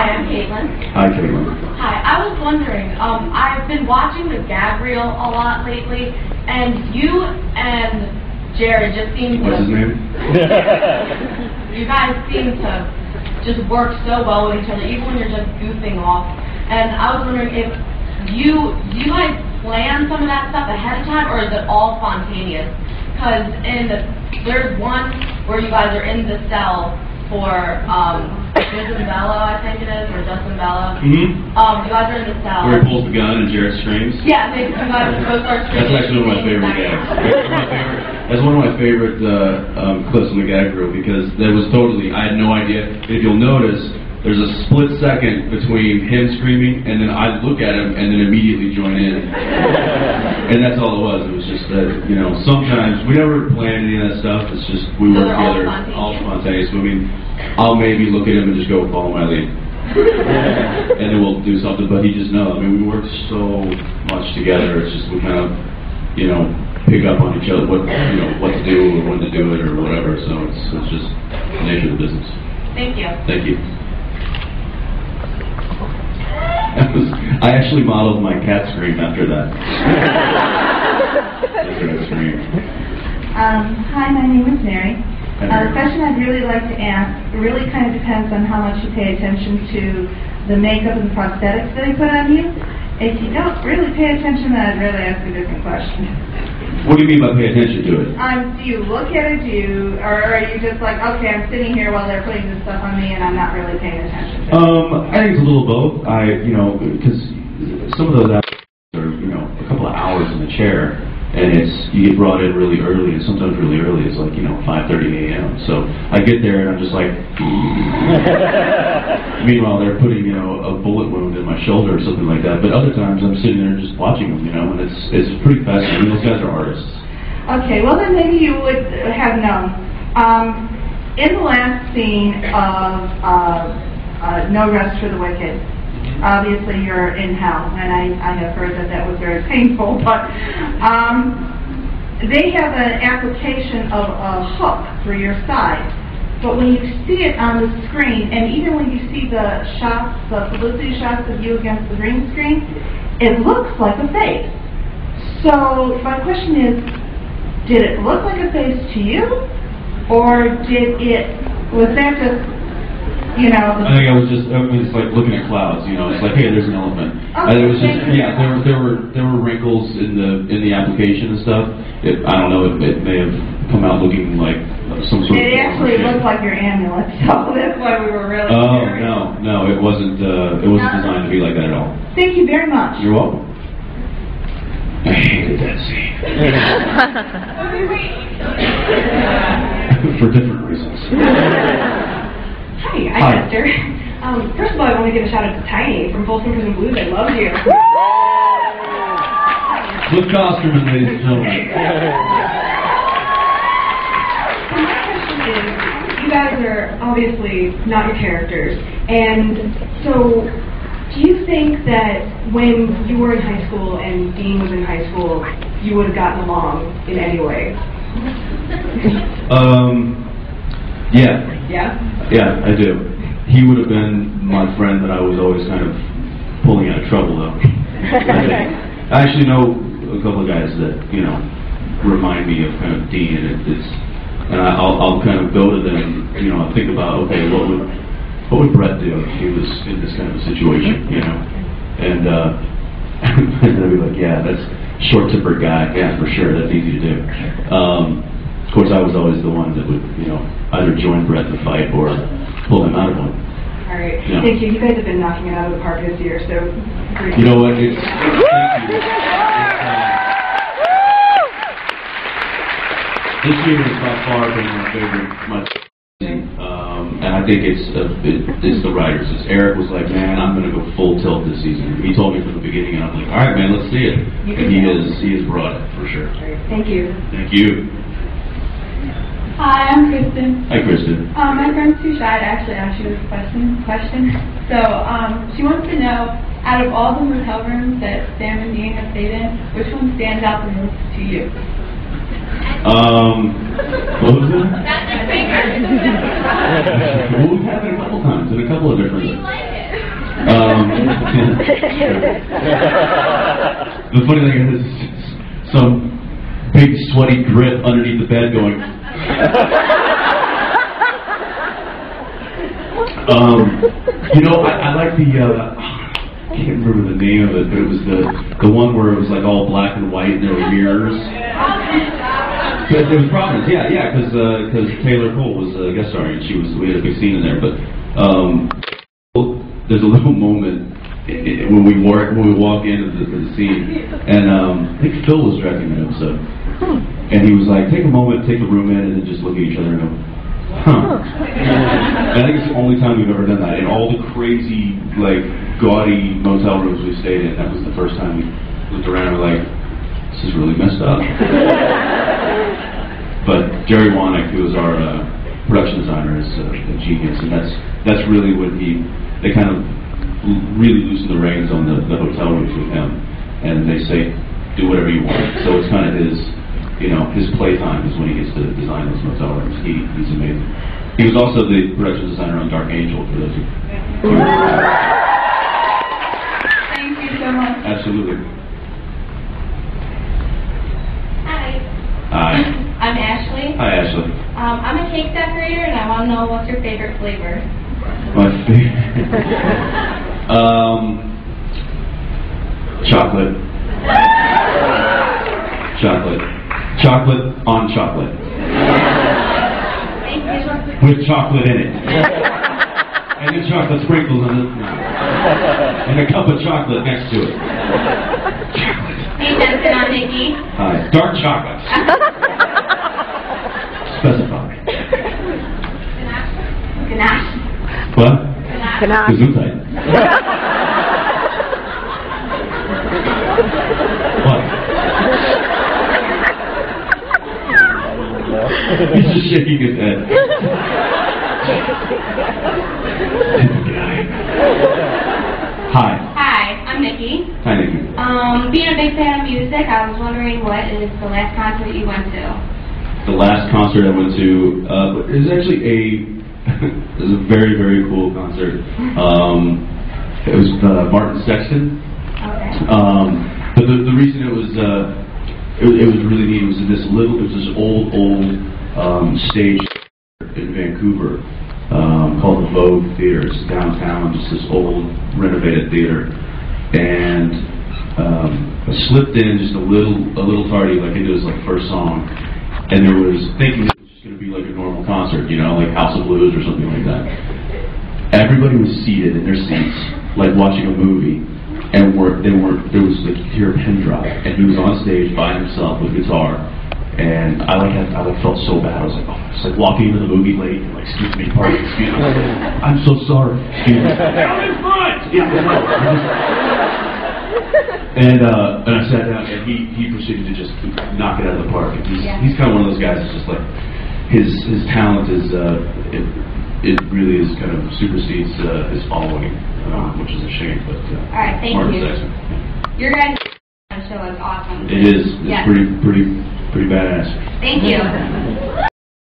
Hi, I'm Caitlin. Hi, Caitlin. Hi, I was wondering, I've been watching the gag reel a lot lately, and you and Jared just seem to... What's his name? You guys seem to just work so well with each other, even when you're just goofing off. And I was wondering if do you guys plan some of that stuff ahead of time, or is it all spontaneous? Because there's one where you guys are in the cell for Justin Bello, I think it is, or Justin Bello. Mm-hmm. You guys are in the cell. Where he pulls the gun and Jared screams? Yeah, you guys both start screaming. That's actually one of my favorite gags. That's one of my favorite clips in the gag reel, because there was totally, I had no idea. If you'll notice, there's a split second between him screaming and then I look at him and then immediately join in. And that's all it was. It was just that, you know, sometimes we never planned any of that stuff. It's just we work together, all spontaneous. I mean, I'll maybe look at him and just go follow my lead, and then we'll do something. But he just knows. I mean, we work so much together. It's just we kind of, you know, pick up on each other, what to do or when to do it or whatever. So it's just the nature of the business. Thank you. Thank you. I actually modeled my cat scream after that. After that scream. Hi, my name is Mary. The question I'd really like to ask really kind of depends on how much you pay attention to the makeup and the prosthetics that they put on you. If you don't really pay attention, then I'd really ask a different question. What do you mean by pay attention to it? Do you look at it, or are you just like, okay, I'm sitting here while they're putting this stuff on me and I'm not really paying attention to it? I think it's a little both. Because some of those actors are, a couple of hours in the chair, and you get brought in really early, and sometimes really early is like, 5:30 a.m. So I get there and I'm just like, meanwhile they're putting, a bullet wound in my shoulder or something like that. But other times I'm sitting there just watching them, and it's pretty fascinating. Those guys are artists. Okay, well then maybe you would have known. In the last scene of No Rest for the Wicked, obviously you're in hell, and I have heard that was very painful, but they have an application of a hook for your side. But when you see it on the screen, and even when you see the shots, the publicity shots of you against the green screen, it looks like a face. So my question is, did it look like a face to you, or was that just, I think I was like looking at clouds, it's like, hey, there's an elephant. Okay, and it was just, there were wrinkles in the application and stuff. I don't know, it may have come out looking like some sort of... It actually looked like your amulet, so that's why we were really curious. No, it wasn't designed to be like that at all. Thank you very much. You're welcome. I hated that scene. For different reasons. Hi, I'm Esther. First of all, I want to give a shout out to Tiny from Folsom Prison Blues. I love you. Good costume, ladies and gentlemen. So my question is, you guys are obviously not your characters, and so do you think that when you were in high school and Dean was in high school, you would have gotten along in any way? Yeah. Yeah? Yeah, I do. He would have been my friend that I was always kind of pulling out of trouble, though. I actually know a couple of guys that, remind me of kind of Dean, and I'll kind of go to them, and, think about, okay, what would Brett do if he was in this kind of a situation, And then I'd be like, yeah, that's short-tempered guy, yeah, for sure, that's easy to do. Of course, I was always the one that would, either join Brett in the fight or pull him out of one. All right. Yeah. Thank you. You guys have been knocking it out of the park this year, so... You know what? Thank you. This year has by far been my favorite, and I think it's the writers. Eric was like, man, I'm going to go full tilt this season. He told me from the beginning, and I'm like, all right, man, let's see it. And he has brought it, for sure. Thank you. Thank you. Hi, I'm Kristen. Hi, Kristen. My friend's too shy to actually ask you this question. So, she wants to know, out of all the motel rooms that Sam and Dean have stayed in, which one stands out the most to you? What was it? Well, we've had it a couple times in a couple of different... You like it? The funny thing is, some big sweaty grip underneath the bed going. I like the. I can't remember the name of it, but it was the one where it was like all black and white and there were mirrors. But there was Providence, yeah, because Taylor Cole was a guest star and we had a big scene in there. But there's a little moment when we walk into the scene, and I think Phil was directing that episode, and he was like, take a moment, take the room in, and then just look at each other and go, huh. And I think it's the only time we've ever done that. In all the crazy, like, gaudy motel rooms we stayed in, that was the first time we looked around and were like, this is really messed up. But Jerry Wanick, who was our production designer, is a genius, and that's really when they kind of really loosen the reins on the hotel rooms with him, and they say, do whatever you want. So it's kind of his playtime is when he gets to design those motel rooms. He's amazing. He was also the production designer on Dark Angel, for those of you. Thank you so much. Absolutely. Hi. Hi. I'm Ashley. Hi, Ashley. I'm a cake decorator, and I want to know what's your favorite flavor. My favorite. Chocolate. Chocolate on chocolate. Thank you. With chocolate in it. And the chocolate sprinkles on it. And a cup of chocolate next to it. Chocolate. Hey, Jensen, I'm Nikki. Hi. Dark chocolate. Specify. Ganache. What? Ganache. Gesundheit. What? He's just shaking his head. Hi. Hi, I'm Nikki. Hi, Nikki. Being a big fan of music, I was wondering what is the last concert you went to? The last concert I went to it was actually it was a very, very cool concert. It was Martin Sexton. Okay. But the reason it was really neat. It was this old stage in Vancouver called the Vogue Theater. It's downtown, just this old renovated theater. And I slipped in just a little tardy, like into his first song, and there was thinking it was just going to be like a normal concert, like House of Blues or something like that. Everybody was seated in their seats, like watching a movie. And there was like you hear a pin drop, and he was on stage by himself with guitar, and I felt so bad. I was like, it's like walking into the movie late, and like, excuse me, pardon, excuse me. I'm so sorry. Excuse me. I'm in front. And I sat down, and he proceeded to just knock it out of the park. And he's kind of one of those guys that's just like his talent is it really is kind of supersedes his following. Which is a shame, but all right, thank you. Sexton. Your guys' show is awesome. It is. It's pretty badass. Thank you.